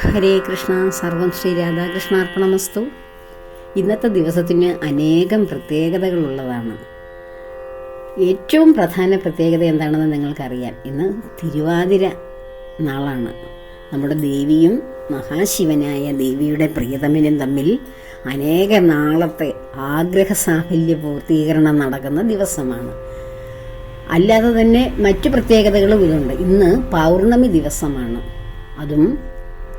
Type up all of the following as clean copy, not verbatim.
ഹരേ കൃഷ്ണ. സർവം ശ്രീ രാധാകൃഷ്ണാർപ്പണമസ്തു. ഇന്നത്തെ ദിവസത്തിന് അനേകം പ്രത്യേകതകളുള്ളതാണ്. ഏറ്റവും പ്രധാന പ്രത്യേകത എന്താണെന്ന് നിങ്ങൾക്കറിയാം. ഇന്ന് തിരുവാതിര നാളാണ്. നമ്മുടെ ദേവിയും മഹാശിവനായ ദേവിയുടെ പ്രിയതമനും തമ്മിൽ അനേക നാളത്തെ ആഗ്രഹ സാഫല്യ പൂർത്തീകരണം നടക്കുന്ന ദിവസമാണ്. അല്ലാതെ തന്നെ മറ്റു പ്രത്യേകതകളും ഇതുണ്ട്. ഇന്ന് പൗർണമി ദിവസമാണ്, അതും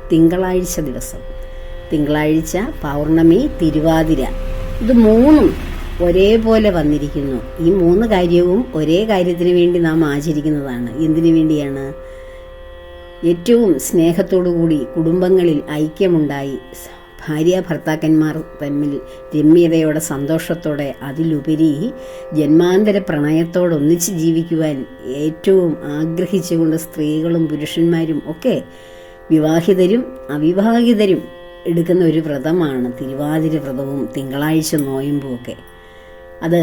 തിങ്കളാഴ്ച ദിവസം. തിങ്കളാഴ്ച, പൗർണമി, തിരുവാതിര, ഇത് മൂന്നും ഒരേപോലെ വന്നിരിക്കുന്നു. ഈ മൂന്ന് കാര്യവും ഒരേ കാര്യത്തിന് വേണ്ടി നാം ആചരിക്കുന്നതാണ്. എന്തിനു വേണ്ടിയാണ്? ഏറ്റവും സ്നേഹത്തോടുകൂടി കുടുംബങ്ങളിൽ ഐക്യമുണ്ടായി ഭാര്യ ഭർത്താക്കന്മാർ തമ്മിൽ രമ്യതയോടെ സന്തോഷത്തോടെ അതിലുപരി ജന്മാന്തര പ്രണയത്തോടൊന്നിച്ച് ജീവിക്കുവാൻ ഏറ്റവും ആഗ്രഹിച്ചുകൊണ്ട് സ്ത്രീകളും പുരുഷന്മാരും ഒക്കെ വിവാഹിതരും അവിവാഹിതരും എടുക്കുന്ന ഒരു വ്രതമാണ് തിരുവാതിര വ്രതവും തിങ്കളാഴ്ച നോയമ്പുമൊക്കെ. അത്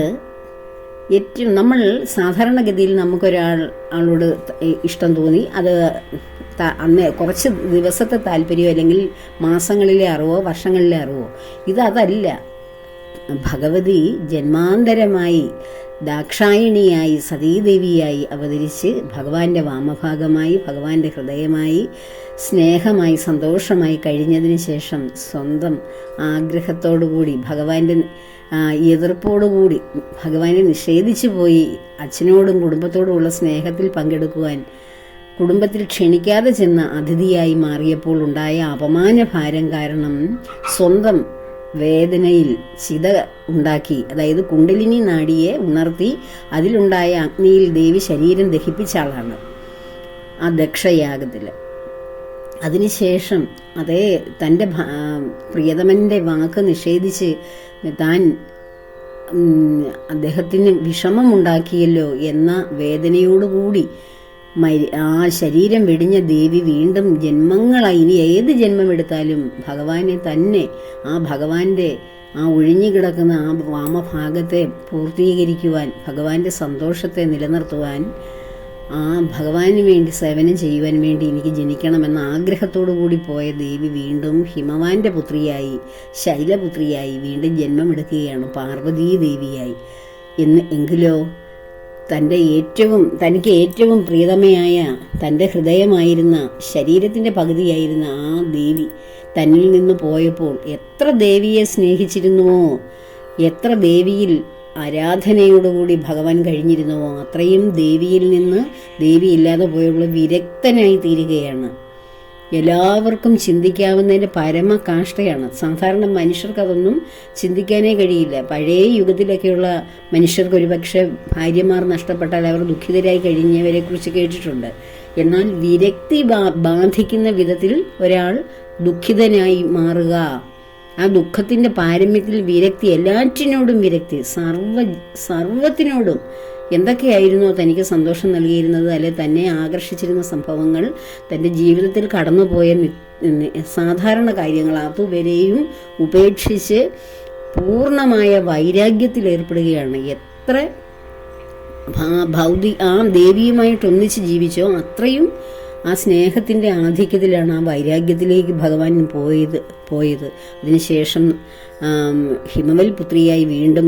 ഏറ്റവും നമ്മൾ സാധാരണഗതിയിൽ ആളോട് ഇഷ്ടം തോന്നി, അത് അന്ന് കുറച്ച് ദിവസത്തെ താല്പര്യമോ അല്ലെങ്കിൽ മാസങ്ങളിലെ അറിവോ വർഷങ്ങളിലെ അറിവോ, അതല്ല. ഭഗവതി ജന്മാന്തരമായി ദാക്ഷായണിയായി സതീദേവിയായി അവതരിച്ച് ഭഗവാന്റെ വാമഭാഗമായി ഭഗവാന്റെ ഹൃദയമായി സ്നേഹമായി സന്തോഷമായി കഴിഞ്ഞതിന് ശേഷം സ്വന്തം ആഗ്രഹത്തോടുകൂടി ഭഗവാന്റെ എതിർപ്പോടുകൂടി ഭഗവാനെ നിഷേധിച്ചു പോയി അച്ഛനോടും കുടുംബത്തോടുമുള്ള സ്നേഹത്തിൽ പങ്കെടുക്കുവാൻ കുടുംബത്തിൽ ക്ഷണിക്കാതെ ചെന്ന അതിഥിയായി മാറിയപ്പോൾ ഉണ്ടായ അപമാനഭാരം കാരണം സ്വന്തം വേദനയിൽ ചിത ഉണ്ടാക്കി, അതായത് കുണ്ടലിനി നാഡിയെ ഉണർത്തി അതിലുണ്ടായ അഗ്നിയിൽ ദേവി ശരീരം ദഹിപ്പിച്ച ആളാണ് ആ ദക്ഷയാഗത്തിൽ. അതിനുശേഷം തൻ്റെ പ്രിയതമൻ്റെ വാക്ക് നിഷേധിച്ച് താൻ അദ്ദേഹത്തിന് വിഷമമുണ്ടാക്കിയല്ലോ എന്ന വേദനയോടുകൂടി ആ ശരീരം വെടിഞ്ഞ ദേവി വീണ്ടും ജന്മങ്ങളായി, ഇനി ഏത് ജന്മമെടുത്താലും ഭഗവാനെ തന്നെ, ആ ഭഗവാന്റെ ആ ഒഴിഞ്ഞുകിടക്കുന്ന ആ വാമഭാഗത്തെ പൂർത്തീകരിക്കുവാൻ, ഭഗവാന്റെ സന്തോഷത്തെ നിലനിർത്തുവാൻ, ആ ഭഗവാന് വേണ്ടി സേവനം ചെയ്യുവാൻ വേണ്ടി എനിക്ക് ജനിക്കണമെന്ന ആഗ്രഹത്തോടു കൂടി പോയ ദേവി വീണ്ടും ഹിമവാന്റെ പുത്രിയായി, ശൈലപുത്രിയായി വീണ്ടും ജന്മമെടുക്കുകയാണ്, പാർവതീ ദേവിയായി. എങ്കിലോ തനിക്ക് ഏറ്റവും പ്രിയതമയായ തൻ്റെ ഹൃദയമായിരുന്ന, ശരീരത്തിൻ്റെ പകുതിയായിരുന്ന ആ ദേവി തന്നിൽ നിന്ന് പോയപ്പോൾ എത്ര ദേവിയെ സ്നേഹിച്ചിരുന്നുവോ, എത്ര ദേവിയിൽ ആരാധനയോടുകൂടി ഭഗവാൻ കഴിഞ്ഞിരുന്നുവോ അത്രയും ദേവിയിൽ നിന്ന് ദേവി ഇല്ലാതെ പോയപ്പോൾ വിരക്തനായി തീരുകയാണ്. എല്ലാവർക്കും ചിന്തിക്കാവുന്നതിൻ്റെ പരമകാഷ്ഠയാണ്. സാധാരണ മനുഷ്യർക്ക് അതൊന്നും ചിന്തിക്കാനേ കഴിയില്ല. പഴയ യുഗത്തിലൊക്കെയുള്ള മനുഷ്യർക്ക് ഒരുപക്ഷെ ഭാര്യമാർ നഷ്ടപ്പെട്ടാൽ അവർ ദുഃഖിതരായി കഴിഞ്ഞവരെ കുറിച്ച് കേട്ടിട്ടുണ്ട്. എന്നാൽ വിരക്തി ബാധിക്കുന്ന വിധത്തിൽ ഒരാൾ ദുഃഖിതനായി മാറുക, ആ ദുഃഖത്തിൻ്റെ പാരമ്യത്തിൽ വിരക്തി, എല്ലാറ്റിനോടും വിരക്തി, സർവത്തിനോടും എന്തൊക്കെയായിരുന്നോ തനിക്ക് സന്തോഷം നൽകിയിരുന്നത്, അല്ലെ തന്നെ ആകർഷിച്ചിരുന്ന സംഭവങ്ങൾ, തൻ്റെ ജീവിതത്തിൽ കടന്നുപോയ സാധാരണ കാര്യങ്ങൾ, അതുവരെയും ഉപേക്ഷിച്ച് പൂർണ്ണമായ വൈരാഗ്യത്തിൽ ഏർപ്പെടുകയാണ്. എത്ര ആ ദേവിയുമായിട്ട് ഒന്നിച്ച് ജീവിച്ചോ അത്രയും ആ സ്നേഹത്തിൻ്റെ ആധിക്യത്തിലാണ് ആ വൈരാഗ്യത്തിലേക്ക് ഭഗവാൻ പോയത്. അതിനുശേഷം ഹിമവൽ പുത്രിയായി വീണ്ടും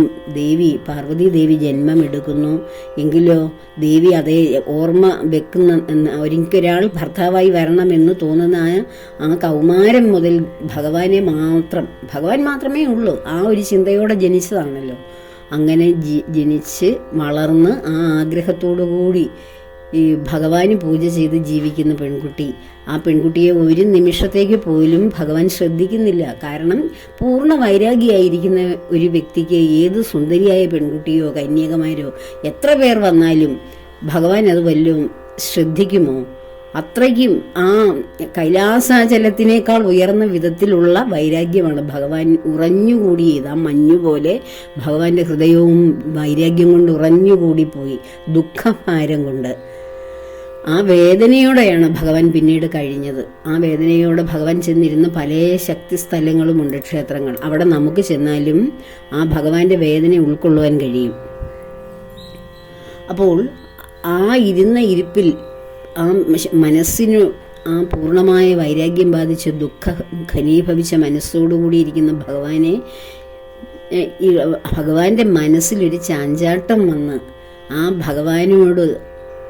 പാർവതി ദേവി ജന്മമെടുക്കുന്നു. എങ്കിലോ ദേവി അതേ ഓർമ്മ വെക്കുന്ന, ഒരിക്കലൊരാൾ ഭർത്താവായി വരണമെന്ന് തോന്നുന്ന ആ കൗമാരം മുതൽ ഭഗവാൻ മാത്രമേ ഉള്ളൂ, ആ ഒരു ചിന്തയോടെ ജനിച്ചതാണല്ലോ. അങ്ങനെ ജനിച്ച് വളർന്ന് ആ ആഗ്രഹത്തോടു കൂടി ഈ ഭഗവാന് പൂജ ചെയ്ത് ജീവിക്കുന്ന പെൺകുട്ടി, ആ പെൺകുട്ടിയെ ഒരു നിമിഷത്തേക്ക് പോലും ഭഗവാൻ ശ്രദ്ധിക്കുന്നില്ല. കാരണം പൂർണ്ണ വൈരാഗിയായിരിക്കുന്ന ഒരു വ്യക്തിക്ക് ഏത് സുന്ദരിയായ പെൺകുട്ടിയോ കന്യകമാരോ എത്ര പേർ വന്നാലും ഭഗവാൻ അത് വല്ലതും ശ്രദ്ധിക്കുമോ? അത്രയ്ക്കും ആ കൈലാസാചലത്തിനേക്കാൾ ഉയർന്ന വിധത്തിലുള്ള വൈരാഗ്യമാണ് ഭഗവാൻ ഉറഞ്ഞുകൂടിയത്. ആ മഞ്ഞുപോലെ ഭഗവാന്റെ ഹൃദയവും വൈരാഗ്യം കൊണ്ട് ഉറഞ്ഞുകൂടിപ്പോയി, ദുഃഖഭാരം കൊണ്ട്. ആ വേദനയോടെയാണ് ഭഗവാൻ പിന്നീട് കഴിഞ്ഞത്. ആ വേദനയോടെ ഭഗവാൻ ചെന്നിരുന്ന പല ശക്തി സ്ഥലങ്ങളുമുണ്ട്, ക്ഷേത്രങ്ങൾ. അവിടെ നമുക്ക് ചെന്നാലും ആ ഭഗവാന്റെ വേദന ഉൾക്കൊള്ളുവാൻ കഴിയും. അപ്പോൾ ആ ഇരുന്ന ഇരിപ്പിൽ ആ മനസ്സിനു ആ പൂർണ്ണമായ വൈരാഗ്യം ബാധിച്ച് ഘനീഭവിച്ച മനസ്സോടുകൂടിയിരിക്കുന്ന ഭഗവാന്റെ മനസ്സിലൊരു ചാഞ്ചാട്ടം വന്ന് ആ ഭഗവാനോട്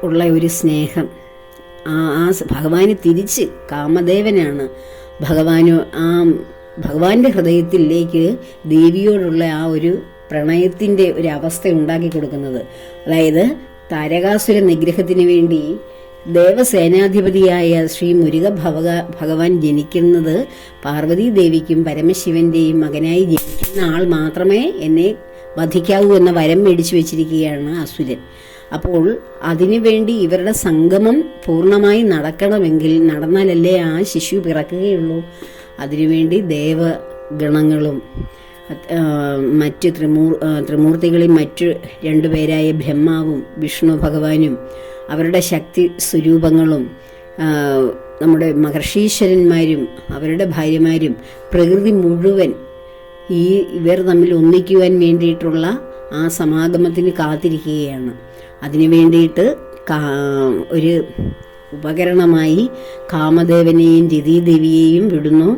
ഉള്ള ഒരു സ്നേഹം, ആ ഭഗവാന് തിരിച്ച് കാമദേവനാണ് ഭഗവാന്റെ ഹൃദയത്തിലേക്ക് ദേവിയോടുള്ള ആ ഒരു പ്രണയത്തിൻ്റെ ഒരു അവസ്ഥ ഉണ്ടാക്കി കൊടുക്കുന്നത്. അതായത് താരകാസുര നിഗ്രഹത്തിന് വേണ്ടി ദേവസേനാധിപതിയായ ശ്രീ മുരുക ഭഗവാൻ ജനിക്കുന്നത് പാർവതീ ദേവിക്കും പരമശിവന്റെയും മകനായി ജനിക്കുന്ന ആൾ മാത്രമേ എന്നെ വധിക്കാവൂ എന്ന വരം മേടിച്ചു വെച്ചിരിക്കുകയാണ് അസുരൻ. അപ്പോൾ അതിനുവേണ്ടി ഇവരുടെ സംഗമം പൂർണ്ണമായി നടക്കണമെങ്കിൽ, നടന്നാലല്ലേ ആ ശിശു പിറക്കുകയുള്ളൂ. അതിനുവേണ്ടി ദേവഗണങ്ങളും മറ്റ് ത്രിമൂർത്തികളിൽ മറ്റു രണ്ടുപേരായ ബ്രഹ്മാവും വിഷ്ണു ഭഗവാനും അവരുടെ ശക്തി സ്വരൂപങ്ങളും നമ്മുടെ മഹർഷീശ്വരന്മാരും അവരുടെ ഭാര്യമാരും പ്രകൃതി മുഴുവൻ ഇവർ തമ്മിൽ ഒന്നിക്കുവാൻ വേണ്ടിയിട്ടുള്ള ആ സമാഗമത്തിന് കാത്തിരിക്കുകയാണ്. അതിനു വേണ്ടിയിട്ട് ഒരു ഉപകരണമായി കാമദേവനെയും രതീദേവിയെയും വിടുന്നു.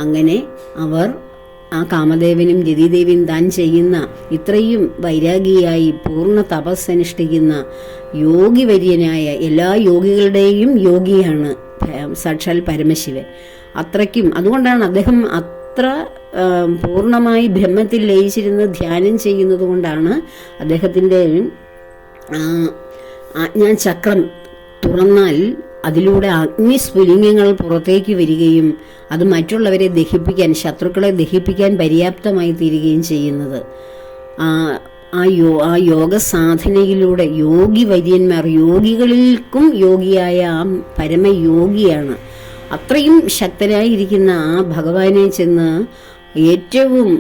അങ്ങനെ അവർ ആ കാമദേവനും രതീദേവിയും താൻ ചെയ്യുന്ന ഇത്രയും വൈരാഗിയായി പൂർണ്ണ തപസ്സനുഷ്ഠിക്കുന്ന യോഗിവര്യനായ എല്ലാ യോഗികളുടെയും യോഗിയാണ് സാക്ഷാൽ പരമശിവൻ. അത്രയ്ക്കും അതുകൊണ്ടാണ് അദ്ദേഹം അത്ര പൂർണ്ണമായി ബ്രഹ്മത്തിൽ ലയിച്ചിരുന്ന് ധ്യാനം ചെയ്യുന്നത് കൊണ്ടാണ് അദ്ദേഹത്തിൻ്റെ ആജ്ഞാചക്രം തുറന്നാൽ അതിലൂടെ അഗ്നിസ്ഫുലിംഗങ്ങൾ പുറത്തേക്ക് വരികയും അത് മറ്റുള്ളവരെ ദഹിപ്പിക്കാൻ, ശത്രുക്കളെ ദഹിപ്പിക്കാൻ പര്യാപ്തമായി തീരുകയും ചെയ്യുന്നത്. ആ യോഗ സാധനയിലൂടെ യോഗിവര്യന്മാർ, യോഗികൾക്കും യോഗിയായ ആ പരമയോഗിയാണ്. അത്രയും ശക്തനായിരിക്കുന്ന ആ ഭഗവാനെ ചെന്ന് ഏറ്റവും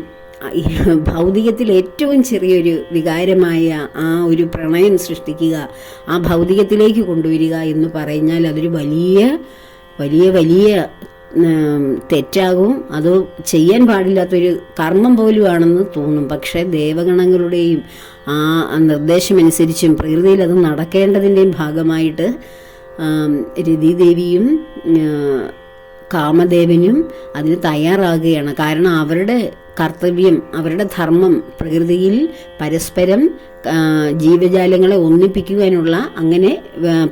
ഭൗതികത്തിൽ ഏറ്റവും ചെറിയൊരു വികാരമായ ആ ഒരു പ്രണയം സൃഷ്ടിക്കുക, ആ ഭൗതികത്തിലേക്ക് കൊണ്ടുവരിക എന്ന് പറഞ്ഞാൽ അതൊരു വലിയ വലിയ വലിയ തെറ്റാകും. അത് ചെയ്യാൻ പാടില്ലാത്തൊരു കർമ്മം പോലുമാണെന്ന് തോന്നും. പക്ഷേ ദേവഗണങ്ങളുടെയും ആ നിർദ്ദേശമനുസരിച്ചും പ്രകൃതിയിൽ അത് നടക്കേണ്ടതിൻ്റെയും ഭാഗമായിട്ട് രതീദേവിയും കാമദേവനും അതിന് തയ്യാറാകുകയാണ്. കാരണം അവരുടെ കർത്തവ്യം, അവരുടെ ധർമ്മം പ്രകൃതിയിൽ പരസ്പരം ജീവജാലങ്ങളെ ഒന്നിപ്പിക്കുവാനുള്ള, അങ്ങനെ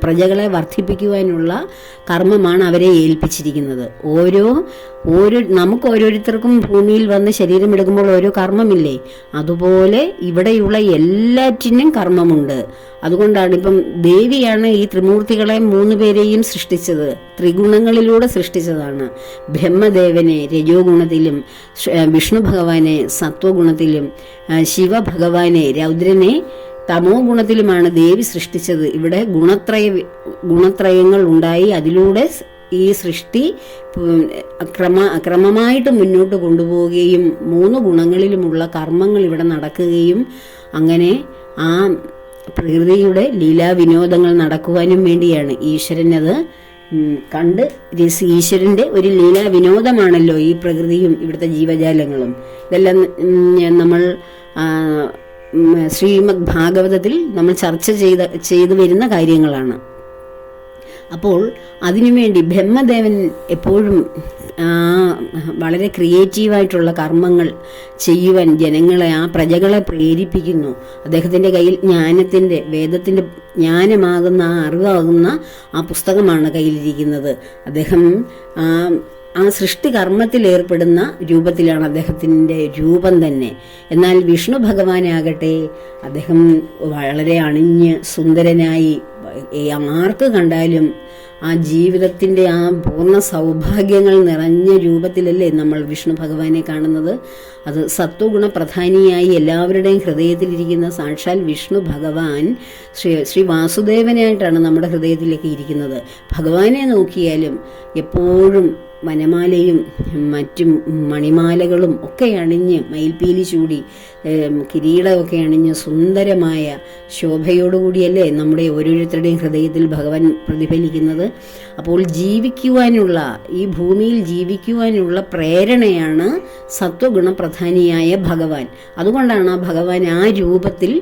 പ്രജകളെ വർദ്ധിപ്പിക്കുവാനുള്ള കർമ്മമാണ് അവരെ ഏൽപ്പിച്ചിരിക്കുന്നത്. നമുക്ക് ഓരോരുത്തർക്കും ഭൂമിയിൽ വന്ന് ശരീരമെടുക്കുമ്പോൾ ഓരോ കർമ്മമില്ലേ, അതുപോലെ ഇവിടെയുള്ള എല്ലാറ്റിനും കർമ്മമുണ്ട്. അതുകൊണ്ടാണ് ഇപ്പം ദേവിയാണ് ഈ ത്രിമൂർത്തികളെ 3 പേരെയും സൃഷ്ടിച്ചത്, ത്രിഗുണങ്ങളിലൂടെ സൃഷ്ടിച്ചതാണ്. ബ്രഹ്മദേവനെ രജോഗുണത്തിലും, വിഷ്ണു ഭഗവാനെ സത്വഗുണത്തിലും, ശിവഭഗവാനെ രൗദ്രനെ തമോ ഗുണത്തിലുമാണ് ദേവി സൃഷ്ടിച്ചത്. ഇവിടെ ഗുണത്രയങ്ങൾ ഉണ്ടായി. അതിലൂടെ ഈ സൃഷ്ടി ക്രമമായിട്ട് മുന്നോട്ട് കൊണ്ടുപോവുകയും 3 ഗുണങ്ങളിലുമുള്ള കർമ്മങ്ങൾ ഇവിടെ നടക്കുകയും അങ്ങനെ ആ പ്രകൃതിയുടെ ലീലാവിനോദങ്ങൾ നടക്കുവാനും വേണ്ടിയാണ് ഈശ്വരൻ അത് കണ്ട് ഈശ്വരൻ്റെ ഒരു ലീലാവിനോദമാണല്ലോ ഈ പ്രകൃതിയും ഇവിടുത്തെ ജീവജാലങ്ങളും. ഇതെല്ലാം നമ്മൾ ശ്രീമദ് ഭാഗവതത്തിൽ നമ്മൾ ചർച്ച ചെയ്തു വരുന്ന കാര്യങ്ങളാണ്. അപ്പോൾ അതിനുവേണ്ടി ബ്രഹ്മദേവൻ എപ്പോഴും വളരെ ക്രിയേറ്റീവായിട്ടുള്ള കർമ്മങ്ങൾ ചെയ്യുവാൻ ജനങ്ങളെ, ആ പ്രജകളെ പ്രേരിപ്പിക്കുന്നു. അദ്ദേഹത്തിൻ്റെ കയ്യിൽ ജ്ഞാനത്തിൻ്റെ, വേദത്തിൻ്റെ ജ്ഞാനമാകുന്ന, ആ അറിവാകുന്ന ആ പുസ്തകമാണ് കയ്യിലിരിക്കുന്നത്. അദ്ദേഹം ആ സൃഷ്ടികർമ്മത്തിൽ ഏർപ്പെടുന്ന രൂപത്തിലാണ് അദ്ദേഹത്തിൻ്റെ രൂപം തന്നെ. എന്നാൽ വിഷ്ണു ഭഗവാനാകട്ടെ, അദ്ദേഹം വളരെ അണിഞ്ഞ് സുന്ദരനായി ആർക്ക് കണ്ടാലും ആ ജീവിതത്തിൻ്റെ ആ പൂർണ്ണ സൗഭാഗ്യങ്ങൾ നിറഞ്ഞ രൂപത്തിലല്ലേ നമ്മൾ വിഷ്ണു ഭഗവാനെ കാണുന്നത്. അത് സത്വഗുണ പ്രധാനിയായി എല്ലാവരുടെയും ഹൃദയത്തിലിരിക്കുന്ന സാക്ഷാൽ വിഷ്ണു ഭഗവാൻ ശ്രീ വാസുദേവനായിട്ടാണ് നമ്മുടെ ഹൃദയത്തിലേക്ക് ഇരിക്കുന്നത്. ഭഗവാനെ നോക്കിയാലും എപ്പോഴും വനമാലയും മറ്റും മണിമാലകളും ഒക്കെ അണിഞ്ഞ്, മയിൽപ്പീലി ചൂടി, കിരീടമൊക്കെ അണിഞ്ഞ് സുന്ദരമായ ശോഭയോടുകൂടിയല്ലേ നമ്മുടെ ഓരോരുത്തരുടെയും ഹൃദയത്തിൽ ഭഗവാൻ പ്രതിഫലിക്കുന്നത്. അപ്പോൾ ജീവിക്കുവാനുള്ള, ഈ ഭൂമിയിൽ ജീവിക്കുവാനുള്ള പ്രേരണയാണ് സത്വഗുണപ്രധാനിയായ ഭഗവാൻ. അതുകൊണ്ടാണ് ആ ഭഗവാൻ ആ രൂപത്തിൽ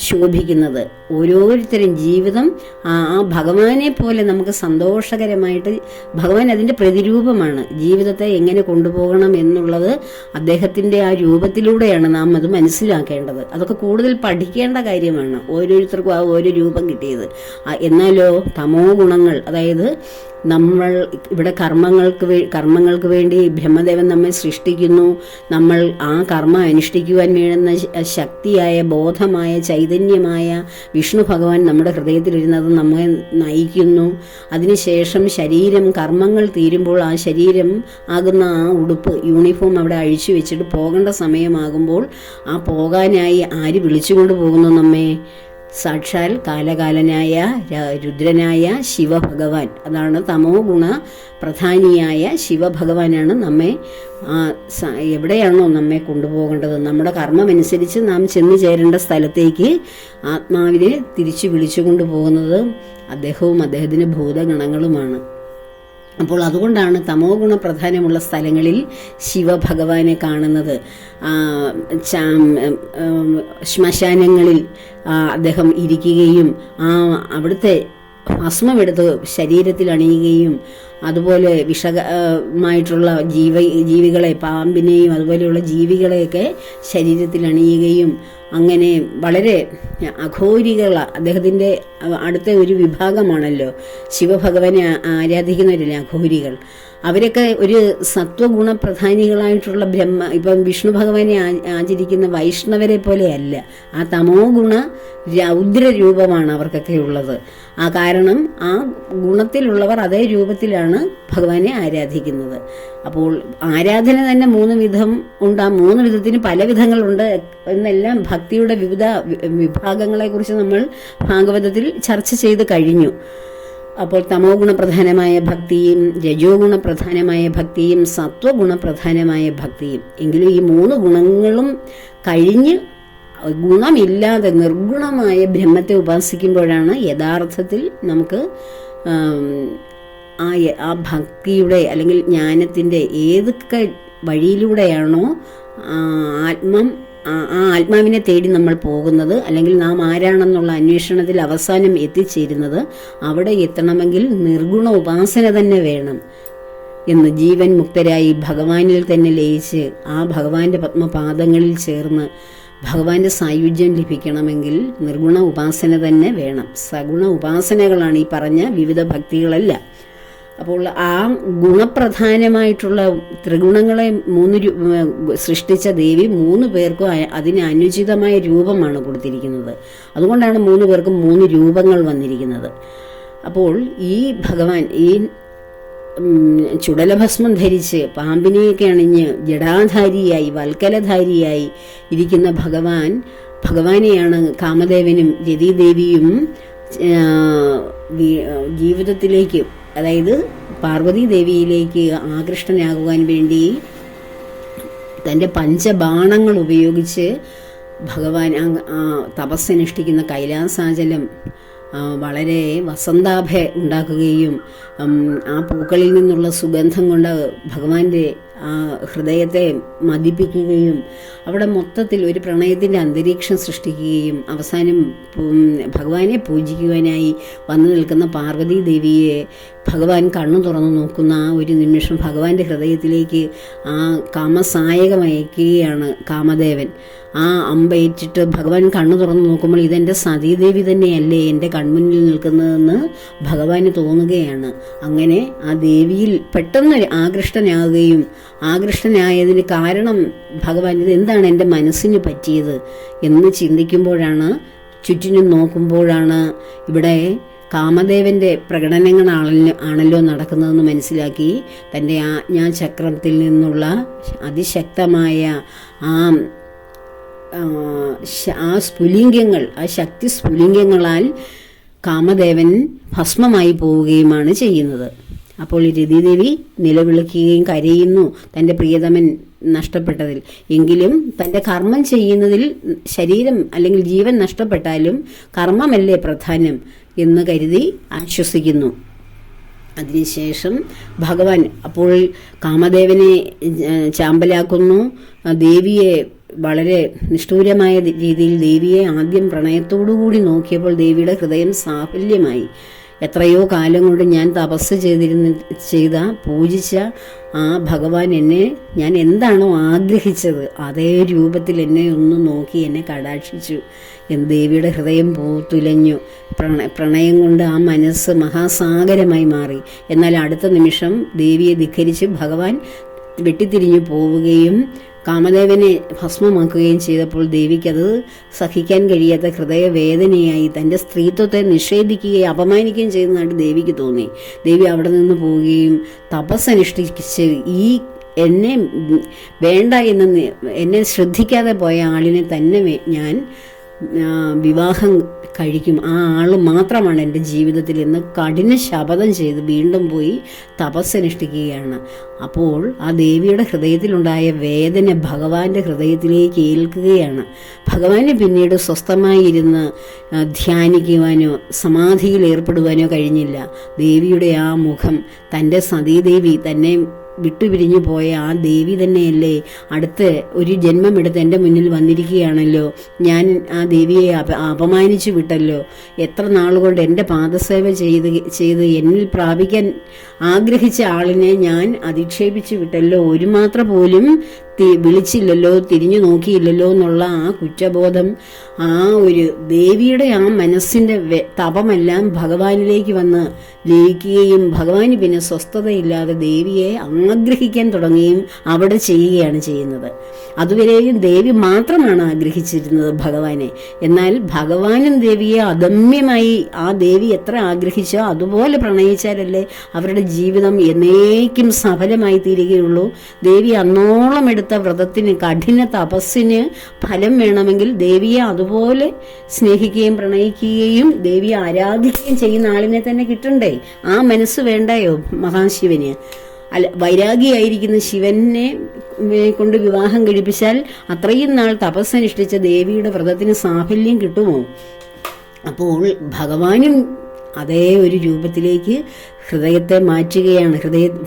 ശോഭിക്കുന്നത്. ഓരോരുത്തരും ജീവിതം ആ ഭഗവാനെ പോലെ നമുക്ക് സന്തോഷകരമായിട്ട്, ഭഗവാൻ അതിൻ്റെ പ്രതിരൂപമാണ്. ജീവിതത്തെ എങ്ങനെ കൊണ്ടുപോകണം എന്നുള്ളത് അദ്ദേഹത്തിൻ്റെ ആ രൂപത്തിലൂടെയാണ് നാം അത് മനസ്സിലാക്കേണ്ടത്. അതൊക്കെ കൂടുതൽ പഠിക്കേണ്ട കാര്യമാണ്. ഓരോരുത്തർക്കും ആ ഓരോ രൂപം കിട്ടിയത്. എന്നാലോ തമോ ഗുണങ്ങൾ, അതായത് നമ്മൾ ഇവിടെ കർമ്മങ്ങൾക്ക് വേണ്ടി ബ്രഹ്മദേവൻ നമ്മെ സൃഷ്ടിക്കുന്നു. നമ്മൾ ആ കർമ്മം അനുഷ്ഠിക്കുവാൻ വേണ്ടുന്ന ശക്തിയായ, ബോധമായ, ചൈതന്യമായ വിഷ്ണു ഭഗവാൻ നമ്മുടെ ഹൃദയത്തിലിരുന്നത് നമ്മെ നയിക്കുന്നു. അതിനുശേഷം ശരീരം, കർമ്മങ്ങൾ തീരുമ്പോൾ ആ ശരീരം ആകുന്ന ആ ഉടുപ്പ്, യൂണിഫോം അവിടെ അഴിച്ചു വെച്ചിട്ട് പോകേണ്ട സമയമാകുമ്പോൾ ആ പോകാനായി ആര് വിളിച്ചുകൊണ്ട് പോകുന്നു നമ്മെ? സാക്ഷാൽ കാലകാലനായ രുദ്രനായ ശിവഭഗവാൻ. അതാണ് തമോ ഗുണ പ്രധാനിയായ ശിവഭഗവാനാണ് നമ്മെ എവിടെയാണോ നമ്മെ കൊണ്ടുപോകേണ്ടത്, നമ്മുടെ കർമ്മമനുസരിച്ച് നാം ചെന്നു ചേരേണ്ട സ്ഥലത്തേക്ക് ആത്മാവിനെ തിരിച്ചു വിളിച്ചു കൊണ്ടുപോകുന്നത് അദ്ദേഹവും അദ്ദേഹത്തിൻ്റെ ഭൂതഗണങ്ങളുമാണ്. അപ്പോൾ അതുകൊണ്ടാണ് തമോ ഗുണ പ്രധാനമുള്ള സ്ഥലങ്ങളിൽ ശിവഭഗവാനെ കാണുന്നത്. ശ്മശാനങ്ങളിൽ അദ്ദേഹം ഇരിക്കുകയും അവിടുത്തെ ഭസ്മമെടുത്ത് ശരീരത്തിൽ അണിയുകയും അതുപോലെ വിഷമായിട്ടുള്ള ജീവികളെ, പാമ്പിനെയും അതുപോലെയുള്ള ജീവികളെയൊക്കെ ശരീരത്തിൽ അണിയുകയും അങ്ങനെ വളരെ അഘോരികൾ, അദ്ദേഹത്തിൻ്റെ അടുത്ത ഒരു വിഭാഗമാണല്ലോ ശിവഭഗവാനെ ആരാധിക്കുന്നവരല്ലേ അഘോരികൾ. അവരൊക്കെ ഒരു സത്വഗുണപ്രധാനികളായിട്ടുള്ള ഇപ്പം വിഷ്ണു ഭഗവാനെ ആചരിക്കുന്ന വൈഷ്ണവരെ പോലെയല്ല. ആ തമോ ഗുണ രൗദ്ര രൂപമാണ് അവർക്കൊക്കെ ഉള്ളത്. കാരണം ആ ഗുണത്തിലുള്ളവർ അതേ രൂപത്തിലാണ് ഭഗവാനെ ആരാധിക്കുന്നത്. അപ്പോൾ ആരാധന തന്നെ 3 വിധം ഉണ്ട്. ആ 3 വിധത്തിന് പല വിധങ്ങളുണ്ട് എന്നെല്ലാം ഭക്തിയുടെ വിവിധ വിഭാഗങ്ങളെക്കുറിച്ച് നമ്മൾ ഭാഗവതത്തിൽ ചർച്ച ചെയ്ത് കഴിഞ്ഞു. അപ്പോൾ തമോ ഗുണപ്രധാനമായ ഭക്തിയും രജോ ഗുണപ്രധാനമായ ഭക്തിയും സത്വഗുണപ്രധാനമായ ഭക്തിയും. എങ്കിലും ഈ 3 ഗുണങ്ങളും കഴിഞ്ഞ് ഗുണമില്ലാതെ നിർഗുണമായ ബ്രഹ്മത്തെ ഉപാസിക്കുമ്പോഴാണ് യഥാർത്ഥത്തിൽ നമുക്ക് ആ ഭക്തിയുടെ അല്ലെങ്കിൽ ജ്ഞാനത്തിൻ്റെ ഏതൊക്കെ വഴിയിലൂടെയാണോ ആത്മാവിനെ തേടി നമ്മൾ പോകുന്നത്, അല്ലെങ്കിൽ നാം ആരാണെന്നുള്ള അന്വേഷണത്തിൽ അവസാനം എത്തിച്ചേരുന്നത്, അവിടെ എത്തണമെങ്കിൽ നിർഗുണ ഉപാസന തന്നെ വേണം എന്ന് ജീവൻ മുക്തരായി ഭഗവാനിൽ തന്നെ ലയിച്ച് ആ ഭഗവാന്റെ പത്മപാദങ്ങളിൽ ചേർന്ന് ഭഗവാന്റെ സായുജ്യം ലഭിക്കണമെങ്കിൽ നിർഗുണ ഉപാസന തന്നെ വേണം. സഗുണ ഉപാസനകളാണ് ഈ പറഞ്ഞ വിവിധ ഭക്തികളല്ല. അപ്പോൾ ആ ഗുണപ്രധാനമായിട്ടുള്ള ത്രിഗുണങ്ങളെ സൃഷ്ടിച്ച ദേവി 3 പേർക്കും അതിന് അനുചിതമായ രൂപമാണ് കൊടുത്തിരിക്കുന്നത്. അതുകൊണ്ടാണ് 3 പേർക്കും 3 രൂപങ്ങൾ വന്നിരിക്കുന്നത്. അപ്പോൾ ഈ ഭഗവാൻ ഈ ചുടലഭസ്മം ധരിച്ച് പാമ്പിനെയൊക്കെ അണിഞ്ഞ് ജടാധാരിയായി വൽക്കലധാരിയായി ഇരിക്കുന്ന ഭഗവാനെയാണ് കാമദേവനും രതിദേവിയും ജീവിതത്തിലേക്ക്, അതായത് പാർവതി ദേവിയിലേക്ക് ആകൃഷ്ടനാകുവാൻ വേണ്ടി തൻ്റെ പഞ്ചബാണങ്ങൾ ഉപയോഗിച്ച് ഭഗവാൻ തപസ്സനുഷ്ഠിക്കുന്ന കൈലാസാചലം വളരെ വസന്താഭ ഉണ്ടാക്കുകയും ആ പൂക്കളിൽ നിന്നുള്ള സുഗന്ധം കൊണ്ട് ഭഗവാന്റെ ഹൃദയത്തെ മതിപ്പിക്കുകയും അവിടെ മൊത്തത്തിൽ ഒരു പ്രണയത്തിൻ്റെ അന്തരീക്ഷം സൃഷ്ടിക്കുകയും അവസാനം ഭഗവാനെ പൂജിക്കുവാനായി വന്നു നിൽക്കുന്ന പാർവതി ദേവിയെ ഭഗവാൻ കണ്ണു തുറന്നു നോക്കുന്ന ആ ഒരു നിമിഷം ഭഗവാന്റെ ഹൃദയത്തിലേക്ക് ആ കാമസായകമയക്കുകയാണ് കാമദേവൻ. ആ അമ്പേറ്റിട്ട് ഭഗവാൻ കണ്ണു തുറന്നു നോക്കുമ്പോൾ ഇതെൻ്റെ സതീദേവി തന്നെയല്ലേ എൻ്റെ കൺമുന്നിൽ നിൽക്കുന്നതെന്ന് ഭഗവാന് തോന്നുകയാണ്. അങ്ങനെ ആ ദേവിയിൽ പെട്ടെന്ന് ആകൃഷ്ടനായതിന് കാരണം ഭഗവാൻ ഇതെന്താണ് എൻ്റെ മനസ്സിന് പറ്റിയത് എന്ന് ചിന്തിക്കുമ്പോഴാണ്, ചുറ്റിനും നോക്കുമ്പോഴാണ് ഇവിടെ കാമദേവൻ്റെ പ്രകടനങ്ങളാണല്ലോ നടക്കുന്നതെന്ന് മനസ്സിലാക്കി തൻ്റെ ആജ്ഞാചക്രത്തിൽ നിന്നുള്ള അതിശക്തമായ ആ സ്ഫുലിംഗങ്ങൾ, ആ ശക്തി സ്ഫുലിംഗങ്ങളാൽ കാമദേവൻ ഭസ്മമായി പോവുകയുമാണ് ചെയ്യുന്നത്. അപ്പോൾ രതിദേവി നിലവിളിക്കുകയും കരയുന്നു തൻ്റെ പ്രിയതമൻ നഷ്ടപ്പെട്ടതിൽ. എങ്കിലും തൻ്റെ കർമ്മം ചെയ്യുന്നതിൽ ശരീരം അല്ലെങ്കിൽ ജീവൻ നഷ്ടപ്പെട്ടാലും കർമ്മമല്ലേ പ്രധാനം എന്ന് കരുതി ആശ്വസിക്കുന്നു. അതിനുശേഷം ഭഗവാൻ അപ്പോൾ കാമദേവനെ ചാമ്പലാക്കുന്നു, ദേവിയെ വളരെ നിഷ്ഠൂരമായ രീതിയിൽ ദേവിയെ ആദ്യം പ്രണയത്തോടുകൂടി നോക്കിയപ്പോൾ ദേവിയുടെ ഹൃദയം സാഫല്യമായി. എത്രയോ കാലം കൊണ്ട് ഞാൻ തപസ് ചെയ്ത പൂജിച്ച ആ ഭഗവാൻ ഞാൻ എന്താണോ ആഗ്രഹിച്ചത് അതേ രൂപത്തിൽ എന്നെ ഒന്ന് നോക്കി എന്നെ കടാക്ഷിച്ചു. ദേവിയുടെ ഹൃദയം പൂത്തുലഞ്ഞു. പ്രണയം കൊണ്ട് ആ മനസ്സ് മഹാസാഗരമായി മാറി. എന്നാൽ അടുത്ത നിമിഷം ദേവിയെ ധിക്കരിച്ച് ഭഗവാൻ വെട്ടിത്തിരിഞ്ഞു പോവുകയും കാമദേവനെ ഭസ്മമാക്കുകയും ചെയ്തപ്പോൾ ദേവിക്കത് സഹിക്കാൻ കഴിയാത്ത ഹൃദയവേദനയായി. തൻ്റെ സ്ത്രീത്വത്തെ നിഷേധിക്കുകയും അപമാനിക്കുകയും ചെയ്യുന്നതായിട്ട് ദേവിക്ക് തോന്നി. ദേവി അവിടെ നിന്ന് പോവുകയും തപസ്സനുഷ്ഠിച്ച് ഈ എന്നെ വേണ്ട എന്ന് എന്നെ ശ്രദ്ധിക്കാതെ പോയ ആളിനെ തന്നെ ഞാൻ വിവാഹം കഴിക്കും, ആ ആൾ മാത്രമാണ് എൻ്റെ ജീവിതത്തിൽ എന്ന് കഠിന ശപഥം ചെയ്ത് വീണ്ടും പോയി തപസ്സനുഷ്ഠിക്കുകയാണ്. അപ്പോൾ ആ ദേവിയുടെ ഹൃദയത്തിലുണ്ടായ വേദന ഭഗവാന്റെ ഹൃദയത്തിലേക്ക് ഏൽക്കുകയാണ്. ഭഗവാന് പിന്നീട് സ്വസ്ഥമായിരുന്ന് ധ്യാനിക്കുവാനോ സമാധിയിൽ ഏർപ്പെടുവാനോ കഴിഞ്ഞില്ല. ദേവിയുടെ ആ മുഖം, തൻ്റെ സതീദേവി തന്നെ വിട്ടുപിരിഞ്ഞു പോയ ആ ദേവി തന്നെയല്ലേ അടുത്ത് ഒരു ജന്മമെടുത്ത് എൻ്റെ മുന്നിൽ വന്നിരിക്കുകയാണല്ലോ. ഞാൻ ആ ദേവിയെ അപമാനിച്ചു വിട്ടല്ലോ. എത്ര നാളുകൊണ്ട് എൻ്റെ പാദസേവ ചെയ്ത് എന്നിൽ പ്രാപിക്കാൻ ആഗ്രഹിച്ച ആളിനെ ഞാൻ അധിക്ഷേപിച്ചു വിട്ടല്ലോ. ഒരു മാത്ര പോലും വിളിച്ചില്ലല്ലോ, തിരിഞ്ഞു നോക്കിയില്ലല്ലോ എന്നുള്ള ആ കുറ്റബോധം, ആ ഒരു ദേവിയുടെ ആ മനസ്സിൻ്റെ തപമെല്ലാം ഭഗവാനിലേക്ക് വന്ന് ലയിക്കുകയും ഭഗവാന് പിന്നെ സ്വസ്ഥതയില്ലാതെ ദേവിയെ ആഗ്രഹിക്കാൻ തുടങ്ങുകയും അവിടെ ചെയ്യുകയാണ് ചെയ്യുന്നത്. അതുവരെയും ദേവി മാത്രമാണ് ആഗ്രഹിച്ചിരുന്നത് ഭഗവാനെ. എന്നാൽ ഭഗവാനും ദേവിയെ അദമ്യമായി ആ ദേവി എത്ര ആഗ്രഹിച്ചോ അതുപോലെ പ്രണയിച്ചാലല്ലേ അവരുടെ ജീവിതം എന്നേക്കും സഫലമായി തീരുകയുള്ളൂ. ദേവി അന്നോളം എടുത്ത വ്രതത്തിന്, കഠിന തപസ്സിന് ഫലം വേണമെങ്കിൽ ദേവിയെ അതുപോലെ സ്നേഹിക്കുകയും പ്രണയിക്കുകയും ദേവിയെ ആരാധിക്കുകയും ചെയ്യുന്ന ആളിനെ തന്നെ കിട്ടണ്ടേ? ആ മനസ്സ് വേണ്ടായോ മഹാശിവന്? വൈരാഗിയായിരിക്കുന്ന ശിവനെ കൊണ്ട് വിവാഹം കഴിപ്പിച്ചാൽ അത്രയും നാൾ തപസ്സനുഷ്ഠിച്ച ദേവിയുടെ വ്രതത്തിന് സാഫല്യം കിട്ടുമോ? അപ്പോൾ ഭഗവാനും അതേ ഒരു രൂപത്തിലേക്ക് ഹൃദയത്തെ മാറ്റുകയാണ്.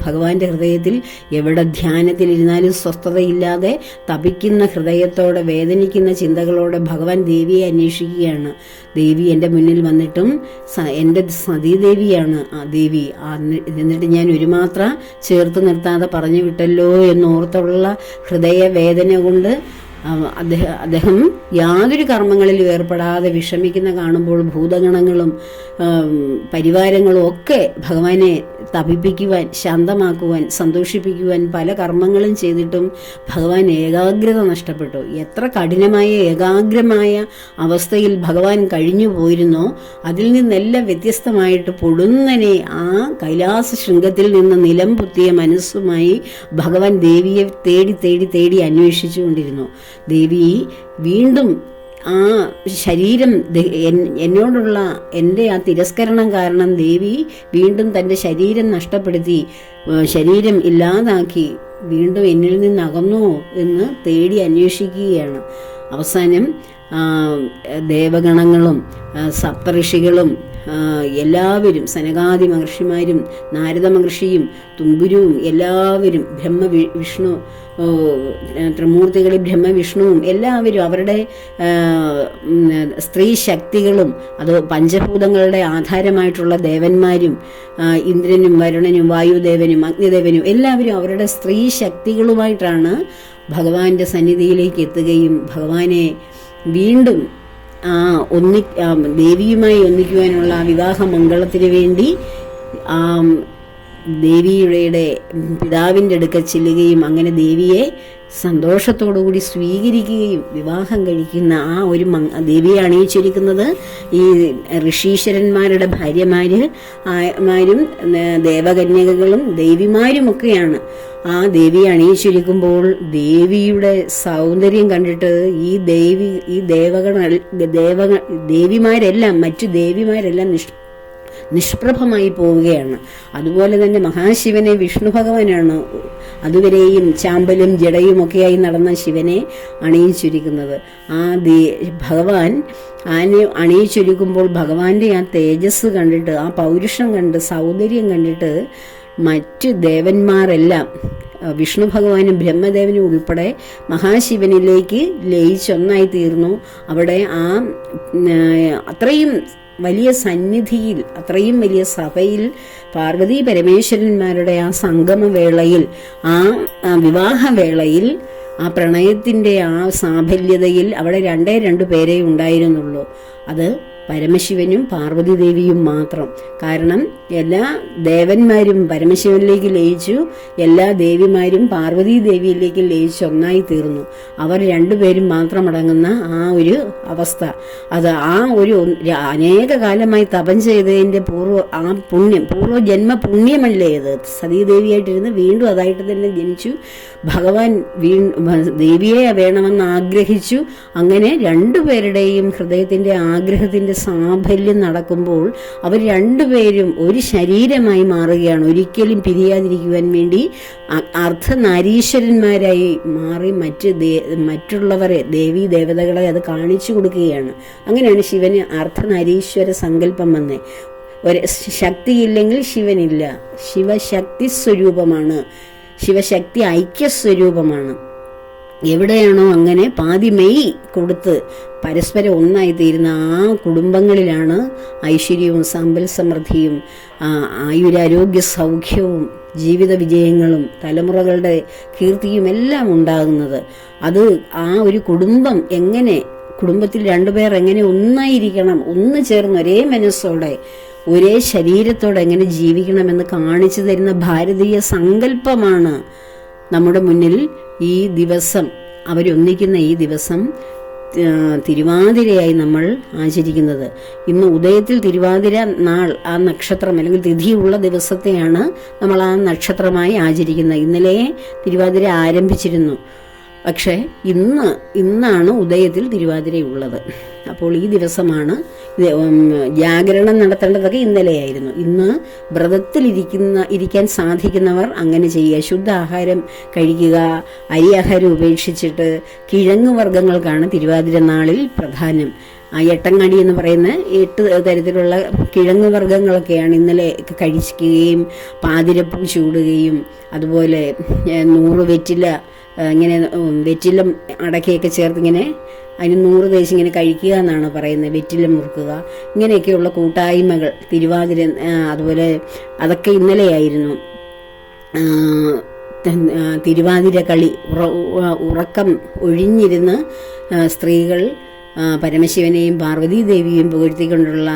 ഭഗവാന്റെ ഹൃദയത്തിൽ എവിടെ ധ്യാനത്തിലിരുന്നാലും സ്വസ്ഥതയില്ലാതെ തപിക്കുന്ന ഹൃദയത്തോടെ, വേദനിക്കുന്ന ചിന്തകളോടെ ഭഗവാൻ ദേവിയെ അന്വേഷിക്കുകയാണ്. ദേവി എൻ്റെ മുന്നിൽ വന്നിട്ടും എൻ്റെ സതീദേവിയാണ് ആ ദേവി. എന്നിട്ട് ഞാൻ ഒരു മാത്ര ചേർത്ത് നിർത്താതെ പറഞ്ഞു വിട്ടല്ലോ എന്നോർത്തുള്ള ഹൃദയവേദന കൊണ്ട് അദ്ദേഹം യാതൊരു കർമ്മങ്ങളിലും ഏർപ്പെടാതെ വിഷമിക്കുന്ന കാണുമ്പോൾ ഭൂതഗണങ്ങളും പരിവാരങ്ങളും ഒക്കെ ഭഗവാനെ തപിപ്പിക്കുവാൻ, ശാന്തമാക്കുവാൻ, സന്തോഷിപ്പിക്കുവാൻ പല കർമ്മങ്ങളും ചെയ്തിട്ടും ഭഗവാൻ ഏകാഗ്രത നഷ്ടപ്പെട്ടു. എത്ര കഠിനമായ ഏകാഗ്രമായ അവസ്ഥയിൽ ഭഗവാൻ കഴിഞ്ഞു പോയിരുന്നോ അതിൽ നിന്നെല്ലാം വ്യത്യസ്തമായിട്ട് പൊടുന്നനെ ആ കൈലാസ ശൃംഗത്തിൽ നിന്ന് നിലം പൊത്തിയ മനസ്സുമായി ഭഗവാൻ ദേവിയെ തേടി തേടി തേടി അന്വേഷിച്ചുകൊണ്ടിരുന്നു. ദേവി വീണ്ടും ആ ശരീരം, എന്നോടുള്ള എൻ്റെ ആ തിരസ്കരണം കാരണം ദേവി വീണ്ടും തൻ്റെ ശരീരം നഷ്ടപ്പെടുത്തി, ശരീരം ഇല്ലാതാക്കി വീണ്ടും എന്നിൽ നിന്ന് അകന്നോ എന്ന് തേടി അന്വേഷിക്കുകയാണ്. അവസാനം ദേവഗണങ്ങളും സപ്തഋഷികളും എല്ലാവരും, സനകാദി മഹർഷിമാരും നാരദ മഹർഷിയും തുമ്പുരുവും എല്ലാവരും, വിഷ്ണു ത്രിമൂർത്തികളിൽ ബ്രഹ്മവിഷ്ണുവും എല്ലാവരും അവരുടെ സ്ത്രീ ശക്തികളും അത് പഞ്ചഭൂതങ്ങളുടെ ആധാരമായിട്ടുള്ള ദേവന്മാരും, ഇന്ദ്രനും വരുണനും വായുദേവനും അഗ്നിദേവനും എല്ലാവരും അവരുടെ സ്ത്രീ ശക്തികളുമായിട്ടാണ് ഭഗവാന്റെ സന്നിധിയിലേക്ക് എത്തുകയും ഭഗവാനെ വീണ്ടും ദേവിയുമായി ഒന്നിക്കുവാനുള്ള വിവാഹ മംഗളത്തിന് വേണ്ടി ദേവിയുടെ പിതാവിൻ്റെ അടുക്കൽ ചെല്ലുകയും അങ്ങനെ ദേവിയെ സന്തോഷത്തോടുകൂടി സ്വീകരിക്കുകയും വിവാഹം കഴിക്കുന്ന ആ ഒരു ദേവിയെ അണിയിച്ചിരിക്കുന്നത് ഈ ഋഷീശ്വരന്മാരുടെ ഭാര്യമാരും ദേവകന്യകകളും ദേവിമാരുമൊക്കെയാണ്. ആ ദേവിയെ അണിയിച്ചിരിക്കുമ്പോൾ ദേവിയുടെ സൗന്ദര്യം കണ്ടിട്ട് ഈ ദേവിമാരെല്ലാം മറ്റു ദേവിമാരെല്ലാം നിഷ്പ്രഭമായി പോവുകയാണ്. അതുപോലെ തന്നെ മഹാശിവനെ വിഷ്ണു ഭഗവാനാണ് അതുവരെയും ചാമ്പലും ജടയും ഒക്കെയായി നടന്ന ശിവനെ അണിയിച്ചിരിക്കുന്നത്. ആ ഭഗവാൻ ആനെ അണിയിച്ചൊരുക്കുമ്പോൾ ഭഗവാന്റെ ആ തേജസ് കണ്ടിട്ട്, ആ പൗരുഷം കണ്ട്, സൗന്ദര്യം കണ്ടിട്ട് മറ്റ് ദേവന്മാരെല്ലാം വിഷ്ണു ഭഗവാനും ബ്രഹ്മദേവനും ഉൾപ്പെടെ മഹാശിവനിലേക്ക് ലയിച്ചൊന്നായി തീർന്നു. അവിടെ അത്രയും വലിയ സന്നിധിയിൽ, അത്രയും വലിയ സഭയിൽ, പാർവതി പരമേശ്വരന്മാരുടെ ആ സംഗമവേളയിൽ, ആ വിവാഹവേളയിൽ, ആ പ്രണയത്തിൻ്റെ ആ സാഫല്യതയിൽ അവിടെ രണ്ടു പേരേ ഉണ്ടായിരുന്നുള്ളൂ. അത് പരമശിവനും പാർവതി ദേവിയും മാത്രം. കാരണം എല്ലാ ദേവന്മാരും പരമശിവനിലേക്ക് ലയിച്ചു, എല്ലാ ദേവിമാരും പാർവതി ദേവിയിലേക്ക് ലയിച്ച് ഒന്നായി തീർന്നു. അവർ രണ്ടുപേരും മാത്രം അടങ്ങുന്ന ആ ഒരു അവസ്ഥ, അത് ആ ഒരു അനേക കാലമായി തപം ചെയ്തതിൻ്റെ പൂർവ്വ ജന്മ പുണ്യമല്ലേ അത്. സതീദേവിയായിട്ടിരുന്ന് വീണ്ടും അതായിട്ട് തന്നെ ജനിച്ചു. ഭഗവാൻ ദേവിയെ വേണമെന്ന് ആഗ്രഹിച്ചു. അങ്ങനെ രണ്ടുപേരുടെയും ഹൃദയത്തിൻ്റെ ആഗ്രഹത്തിൻ്റെ സാഫല്യം നടക്കുമ്പോൾ അവർ രണ്ടുപേരും ഒരു ശരീരമായി മാറുകയാണ്. ഒരിക്കലും പിരിയാതിരിക്കുവാൻ വേണ്ടി അർദ്ധനാരീശ്വരന്മാരായി മാറി മറ്റുള്ളവരെ, ദേവീ ദേവതകളെ അത് കാണിച്ചു കൊടുക്കുകയാണ്. അങ്ങനെയാണ് ശിവന് അർദ്ധനാരീശ്വര സങ്കല്പം വന്നേ. ഒരു ശക്തിയില്ലെങ്കിൽ ശിവനില്ല. ശിവശക്തി സ്വരൂപമാണ്, ശിവശക്തി ഐക്യസ്വരൂപമാണ്. എവിടെയാണോ അങ്ങനെ പാതി മെയ് കൊടുത്ത് പരസ്പരം ഒന്നായിത്തീരുന്ന ആ കുടുംബങ്ങളിലാണ് ഐശ്വര്യവും സമ്പൽ സമൃദ്ധിയും ആയുരാരോഗ്യ സൗഖ്യവും ജീവിത വിജയങ്ങളും തലമുറകളുടെ കീർത്തിയും എല്ലാം ഉണ്ടാകുന്നത്. അത് ആ ഒരു കുടുംബം എങ്ങനെ, കുടുംബത്തിൽ രണ്ടുപേർ എങ്ങനെ ഒന്നായിരിക്കണം, ഒന്ന് ചേർന്ന് ഒരേ മനസ്സോടെ ഒരേ ശരീരത്തോടെ എങ്ങനെ ജീവിക്കണമെന്ന് കാണിച്ചു തരുന്ന ഭാരതീയ സങ്കല്പമാണ് നമ്മുടെ മുന്നിൽ ഈ ദിവസം, അവരൊന്നിക്കുന്ന ഈ ദിവസം തിരുവാതിരയായി നമ്മൾ ആചരിക്കുന്നത്. ഇന്ന് ഉദയത്തിൽ തിരുവാതിര നാൾ, ആ നക്ഷത്രം അല്ലെങ്കിൽ തിഥിയുള്ള ദിവസത്തെയാണ് നമ്മൾ ആ നക്ഷത്രമായി ആചരിക്കുന്നത്. ഇന്നലെ തിരുവാതിര ആരംഭിച്ചിരുന്നു, പക്ഷേ ഇന്നാണ് ഉദയത്തിൽ തിരുവാതിരയുള്ളത്. അപ്പോൾ ഈ ദിവസമാണ് ജാഗരണം നടത്തേണ്ടതൊക്കെ ഇന്നലെയായിരുന്നു. ഇന്ന് വ്രതത്തിലിരിക്കാൻ സാധിക്കുന്നവർ അങ്ങനെ ചെയ്യുക. ശുദ്ധ ആഹാരം കഴിക്കുക, അരി ആഹാരം ഉപേക്ഷിച്ചിട്ട് കിഴങ്ങ് വർഗ്ഗങ്ങൾക്കാണ് തിരുവാതിര നാളിൽ പ്രധാനം. എട്ടങ്ങാടി എന്ന് പറയുന്ന 8 തരത്തിലുള്ള കിഴങ്ങ് വർഗ്ഗങ്ങളൊക്കെയാണ് ഇന്നലെ കഴിക്കുകയും പാതിരപ്പൂ ചൂടുകയും അതുപോലെ 100 വെറ്റില, ഇങ്ങനെ വെറ്റില അടക്കയൊക്കെ ചേർത്ത് ഇങ്ങനെ അതിന് 100 തേച്ച് ഇങ്ങനെ കഴിക്കുക എന്നാണ് പറയുന്നത്. വെറ്റില മുറുക്കുക, ഇങ്ങനെയൊക്കെയുള്ള കൂട്ടായ്മകൾ തിരുവാതിര, അതുപോലെ അതൊക്കെ ഇന്നലെയായിരുന്നു. തിരുവാതിര കളി, ഉറക്കം ഒഴിഞ്ഞിരുന്ന് സ്ത്രീകൾ പരമശിവനെയും പാർവതീ ദേവിയെയും പുകഴ്ത്തിക്കൊണ്ടുള്ള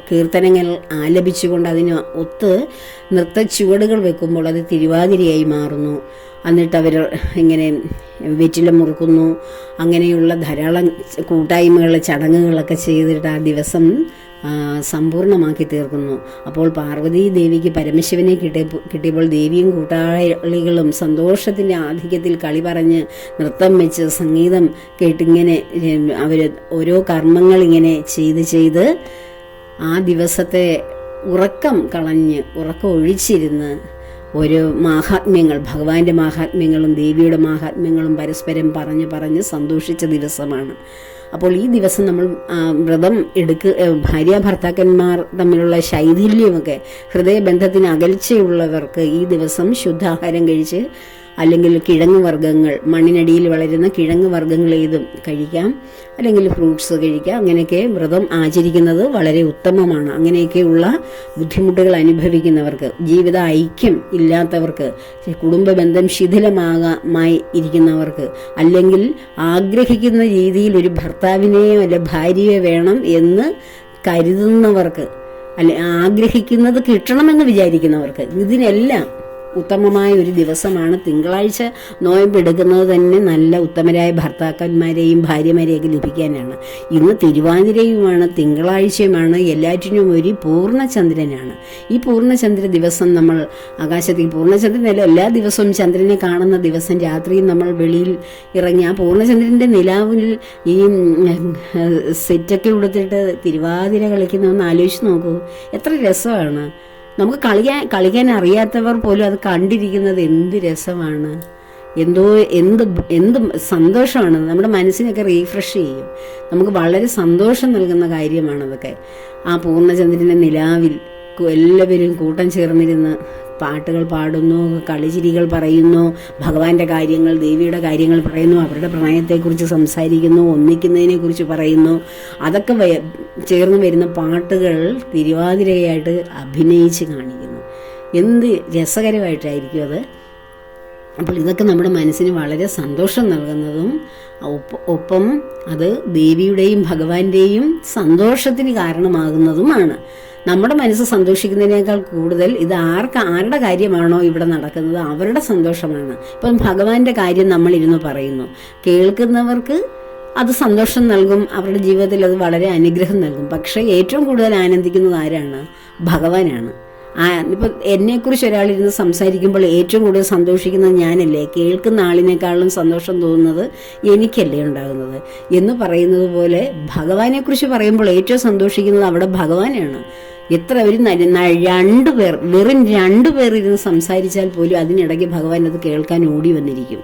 കീർത്തനങ്ങൾ ആലപിച്ചുകൊണ്ട് അതിന് ഒത്ത് നൃത്തച്ചുവടുകൾ വെക്കുമ്പോൾ അത് തിരുവാതിരയായി മാറുന്നു. എന്നിട്ട് അവർ ഇങ്ങനെ വെറ്റില മുറുക്കുന്നു. അങ്ങനെയുള്ള ധാരാളം കൂട്ടായ്മകൾ, ചടങ്ങുകളൊക്കെ ചെയ്തിട്ട് ആ ദിവസം സമ്പൂർണ്ണമാക്കി തീർക്കുന്നു. അപ്പോൾ പാർവതീ ദേവിക്ക് പരമശിവനെ കിട്ടിയപ്പോൾ ദേവിയും കൂട്ടാളികളും സന്തോഷത്തിൻ്റെ ആധിക്യത്തിൽ കളി പറഞ്ഞ് നൃത്തം വെച്ച് സംഗീതം കേട്ടിങ്ങനെ അവർ ഓരോ കർമ്മങ്ങളിങ്ങനെ ചെയ്ത് ആ ദിവസത്തെ ഉറക്കം ഒഴിച്ചിരുന്ന് ഓരോ മാഹാത്മ്യങ്ങൾ, ഭഗവാന്റെ മാഹാത്മ്യങ്ങളും ദേവിയുടെ മാഹാത്മ്യങ്ങളും പരസ്പരം പറഞ്ഞ് സന്തോഷിച്ച ദിവസമാണ്. അപ്പോൾ ഈ ദിവസം നമ്മൾ വ്രതം ഭാര്യ ഭർത്താക്കന്മാർ തമ്മിലുള്ള ശൈഥില്യമൊക്കെ, ഹൃദയബന്ധത്തിന് അകൽച്ചയുള്ളവർക്ക് ഈ ദിവസം ശുദ്ധാഹാരം കഴിച്ച് അല്ലെങ്കിൽ കിഴങ്ങ് വർഗ്ഗങ്ങൾ, മണ്ണിനടിയിൽ വളരുന്ന കിഴങ്ങ് വർഗ്ഗങ്ങൾ ഏതും കഴിക്കാം, അല്ലെങ്കിൽ ഫ്രൂട്ട്സ് കഴിക്കാം. അങ്ങനെയൊക്കെ വ്രതം ആചരിക്കുന്നത് വളരെ ഉത്തമമാണ്. അങ്ങനെയൊക്കെയുള്ള ബുദ്ധിമുട്ടുകൾ ജീവിത ഐക്യം ഇല്ലാത്തവർക്ക്, കുടുംബ ബന്ധം ശിഥിലമായി ഇരിക്കുന്നവർക്ക്, അല്ലെങ്കിൽ ആഗ്രഹിക്കുന്ന രീതിയിൽ ഒരു ഭർത്താവിനെയോ അല്ല ഭാര്യയോ വേണം എന്ന് കരുതുന്നവർക്ക്, അല്ലെ ആഗ്രഹിക്കുന്നത് കിട്ടണമെന്ന് വിചാരിക്കുന്നവർക്ക്, ഇതിനെല്ലാം ഉത്തമമായ ഒരു ദിവസമാണ് തിങ്കളാഴ്ച. നോയമ്പെടുക്കുന്നത് തന്നെ നല്ല ഉത്തമരായ ഭർത്താക്കന്മാരെയും ഭാര്യമാരെയൊക്കെ ലഭിക്കാനാണ്. ഇന്ന് തിരുവാതിരയുമാണ്, തിങ്കളാഴ്ചയുമാണ്, എല്ലാറ്റിനും ഒരു പൂർണ്ണചന്ദ്രനാണ്. ഈ പൂർണ്ണചന്ദ്ര ദിവസം നമ്മൾ ആകാശത്തേക്ക്, പൂർണ്ണചന്ദ്രനല്ല, എല്ലാ ദിവസവും ചന്ദ്രനെ കാണുന്ന ദിവസം രാത്രിയും നമ്മൾ വെളിയിൽ ഇറങ്ങി ആ പൂർണ്ണചന്ദ്രൻ്റെ നിലാവിൽ ഈ സെറ്റൊക്കെ കൊടുത്തിട്ട് തിരുവാതിര കളിക്കുന്നതെന്ന് ആലോചിച്ച് നോക്കൂ, എത്ര രസമാണ്. നമുക്ക് കളിക്കാൻ അറിയാത്തവർ പോലും അത് കണ്ടിരിക്കുന്നത് എന്ത് രസമാണ്, എന്ത് സന്തോഷമാണ്. നമ്മുടെ മനസ്സിനൊക്കെ റീഫ്രഷ് ചെയ്യും. നമുക്ക് വളരെ സന്തോഷം നൽകുന്ന കാര്യമാണതൊക്കെ. ആ പൂർണ്ണചന്ദ്രൻ്റെ നിലാവിൽ എല്ലാവരും കൂട്ടം ചേർന്നിരുന്ന് പാട്ടുകൾ പാടുന്നു, കളിചിരികൾ പറയുന്നു, ഭഗവാന്റെ കാര്യങ്ങൾ, ദേവിയുടെ കാര്യങ്ങൾ പറയുന്നു, അവരുടെ പ്രണയത്തെക്കുറിച്ച് സംസാരിക്കുന്നു, ഒന്നിക്കുന്നതിനെക്കുറിച്ച് പറയുന്നു. അതൊക്കെ ചേർന്ന് വരുന്ന പാട്ടുകൾ തിരുവാതിരയായിട്ട് അഭിനയിച്ച് കാണിക്കുന്നു. എന്ത് രസകരമായിട്ടായിരിക്കും അത്. അപ്പോൾ ഇതൊക്കെ നമ്മുടെ മനസ്സിന് വളരെ സന്തോഷം നൽകുന്നതും ഒപ്പം അത് ദേവിയുടെയും ഭഗവാന്റെയും സന്തോഷത്തിന് കാരണമാകുന്നതുമാണ്. നമ്മുടെ മനസ്സ് സന്തോഷിക്കുന്നതിനേക്കാൾ കൂടുതൽ ഇത് ആരുടെ കാര്യമാണോ ഇവിടെ നടക്കുന്നത് അവരുടെ സന്തോഷമാണ്. ഇപ്പം ഭഗവാന്റെ കാര്യം നമ്മളിരുന്ന് പറയുന്നു, കേൾക്കുന്നവർക്ക് അത് സന്തോഷം നൽകും, അവരുടെ ജീവിതത്തിൽ അത് വളരെ അനുഗ്രഹം നൽകും. പക്ഷേ ഏറ്റവും കൂടുതൽ ആനന്ദിക്കുന്നത് ആരാണ്? ഭഗവാനാണ്. ഇപ്പം എന്നെക്കുറിച്ച് ഒരാളിരുന്ന് സംസാരിക്കുമ്പോൾ ഏറ്റവും കൂടുതൽ സന്തോഷിക്കുന്നത് ഞാനല്ലേ? കേൾക്കുന്ന ആളിനേക്കാളും സന്തോഷം തോന്നുന്നത് എനിക്കല്ലേ ഉണ്ടാകുന്നത് എന്ന് പറയുന്നത് പോലെ ഭഗവാനെക്കുറിച്ച് പറയുമ്പോൾ ഏറ്റവും സന്തോഷിക്കുന്നത് അവിടെ ഭഗവാനാണ്. എത്ര ഒരു വെറും 2 പേർ ഇരുന്ന് സംസാരിച്ചാൽ പോലും അതിനിടയ്ക്ക് ഭഗവാൻ അത് കേൾക്കാൻ ഓടി വന്നിരിക്കും.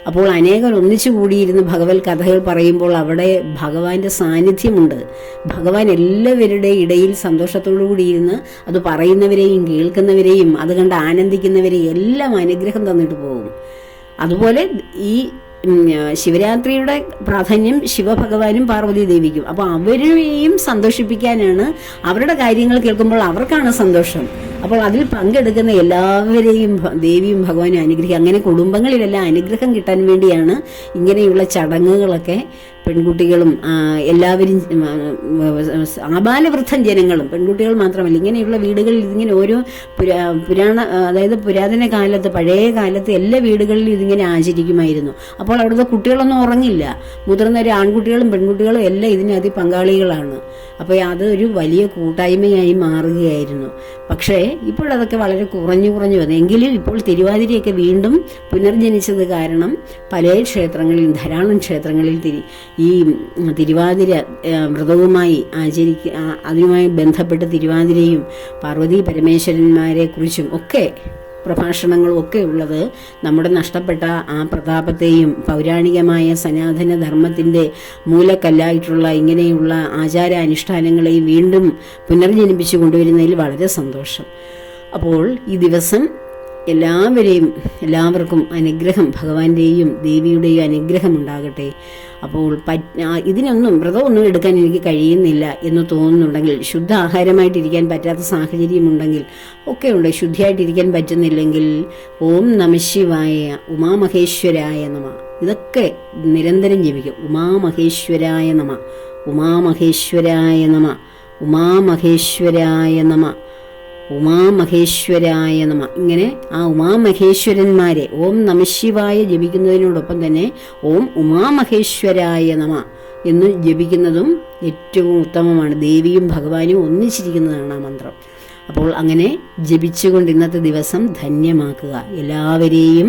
അപ്പോൾ അനേകർ ഒന്നിച്ചു കൂടിയിരുന്ന് ഭഗവത് കഥകൾ പറയുമ്പോൾ അവിടെ ഭഗവാന്റെ സാന്നിധ്യമുണ്ട്. ഭഗവാൻ എല്ലാവരുടെ ഇടയിൽ സന്തോഷത്തോടു കൂടിയിരുന്ന് അത് പറയുന്നവരെയും കേൾക്കുന്നവരെയും അത് കണ്ട് ആനന്ദിക്കുന്നവരെയും എല്ലാം അനുഗ്രഹം തന്നിട്ട് പോകും. അതുപോലെ ഈ ശിവരാത്രിയുടെ പ്രാധാന്യം ശിവഭഗവാനും പാർവതി ദേവിക്കും. അപ്പോൾ അവരെയും സന്തോഷിപ്പിക്കാനാണ്, അവരുടെ കാര്യങ്ങൾ കേൾക്കുമ്പോൾ അവർക്കാണ് സന്തോഷം. അപ്പോൾ അതിൽ പങ്കെടുക്കുന്ന എല്ലാവരെയും ദേവിയും ഭഗവാനും അനുഗ്രഹിക്കും. അങ്ങനെ കുടുംബങ്ങളിലെല്ലാം അനുഗ്രഹം കിട്ടാൻ വേണ്ടിയാണ് ഇങ്ങനെയുള്ള ചടങ്ങുകളൊക്കെ പെൺകുട്ടികളും എല്ലാവരും ആബാലവൃദ്ധം ജനങ്ങളും, പെൺകുട്ടികൾ മാത്രമല്ല, ഇങ്ങനെയുള്ള വീടുകളിൽ ഇതിങ്ങനെ ഓരോ അതായത് പുരാതന കാലത്ത്, പഴയ കാലത്ത് എല്ലാ വീടുകളിലും ഇതിങ്ങനെ ആചരിക്കുമായിരുന്നു. അപ്പോൾ അവിടുത്തെ കുട്ടികളൊന്നും ഉറങ്ങില്ല. മുതിർന്നവർ ആൺകുട്ടികളും പെൺകുട്ടികളും എല്ലാം ഇതിനകത്ത് പങ്കാളികളാണ്. അപ്പോൾ അതൊരു വലിയ കൂട്ടായ്മയായി മാറുകയായിരുന്നു. പക്ഷേ ഇപ്പോഴതൊക്കെ വളരെ കുറഞ്ഞു വന്നു. എങ്കിലും ഇപ്പോൾ തിരുവാതിരയൊക്കെ വീണ്ടും പുനർജനിച്ചത് കാരണം പല ക്ഷേത്രങ്ങളിലും, ധാരാളം ക്ഷേത്രങ്ങളിൽ ഈ തിരുവാതിര വ്രതവുമായി അതിനുമായി ബന്ധപ്പെട്ട് തിരുവാതിരയും പാർവതി പരമേശ്വരന്മാരെ കുറിച്ചും ഒക്കെ പ്രഭാഷണങ്ങളും ഒക്കെ ഉള്ളത് നമ്മുടെ നഷ്ടപ്പെട്ട ആ പ്രതാപത്തെയും പൗരാണികമായ സനാതന ധർമ്മത്തിൻ്റെ മൂലക്കല്ലായിട്ടുള്ള ഇങ്ങനെയുള്ള ആചാരാനുഷ്ഠാനങ്ങളെയും വീണ്ടും പുനർജനിപ്പിച്ചു കൊണ്ടുവരുന്നതിൽ വളരെ സന്തോഷം. അപ്പോൾ ഈ ദിവസം എല്ലാവർക്കും അനുഗ്രഹം, ഭഗവാന്റെയും ദേവിയുടെയും അനുഗ്രഹം ഉണ്ടാകട്ടെ. അപ്പോൾ ഇതിനൊന്നും വ്രതമൊന്നും എടുക്കാൻ എനിക്ക് കഴിയുന്നില്ല എന്ന് തോന്നുന്നുണ്ടെങ്കിൽ, ശുദ്ധ ആഹാരമായിട്ടിരിക്കാൻ പറ്റാത്ത സാഹചര്യമുണ്ടെങ്കിൽ ഒക്കെ ഉണ്ട്, ശുദ്ധിയായിട്ടിരിക്കാൻ പറ്റുന്നില്ലെങ്കിൽ ഓം നമഃശിവായ ഉമാമഹേശ്വരായ നമ ഇതൊക്കെ നിരന്തരം ജപിക്കും. ഉമാമഹേശ്വരായ നമ, ഉമാമഹേശ്വരായ നമ, ഉമാമഹേശ്വരായ നമ, ഉമാമഹേശ്വരായ നമ. ഇങ്ങനെ ആ ഉമാമഹേശ്വരന്മാരെ ഓം നമഃശിവായ ജപിക്കുന്നതിനോടൊപ്പം തന്നെ ഓം ഉമാമഹേശ്വരായ നമ എന്ന് ജപിക്കുന്നതും ഏറ്റവും ഉത്തമമാണ്. ദേവിയും ഭഗവാനും ഒന്നിച്ചിരിക്കുന്നതാണ് ആ മന്ത്രം. അപ്പോൾ അങ്ങനെ ജപിച്ചുകൊണ്ട് ഇന്നത്തെ ദിവസം ധന്യമാക്കുക. എല്ലാവരെയും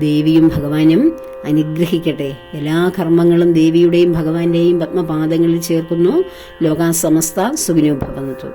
ദേവിയും ഭഗവാനും അനുഗ്രഹിക്കട്ടെ. എല്ലാ കർമ്മങ്ങളും ദേവിയുടെയും ഭഗവാന്റെയും പത്മപാദങ്ങളിൽ ചേർക്കുന്നു. ലോകാ സമസ്ത സുഖിനോ ഭവന്തു.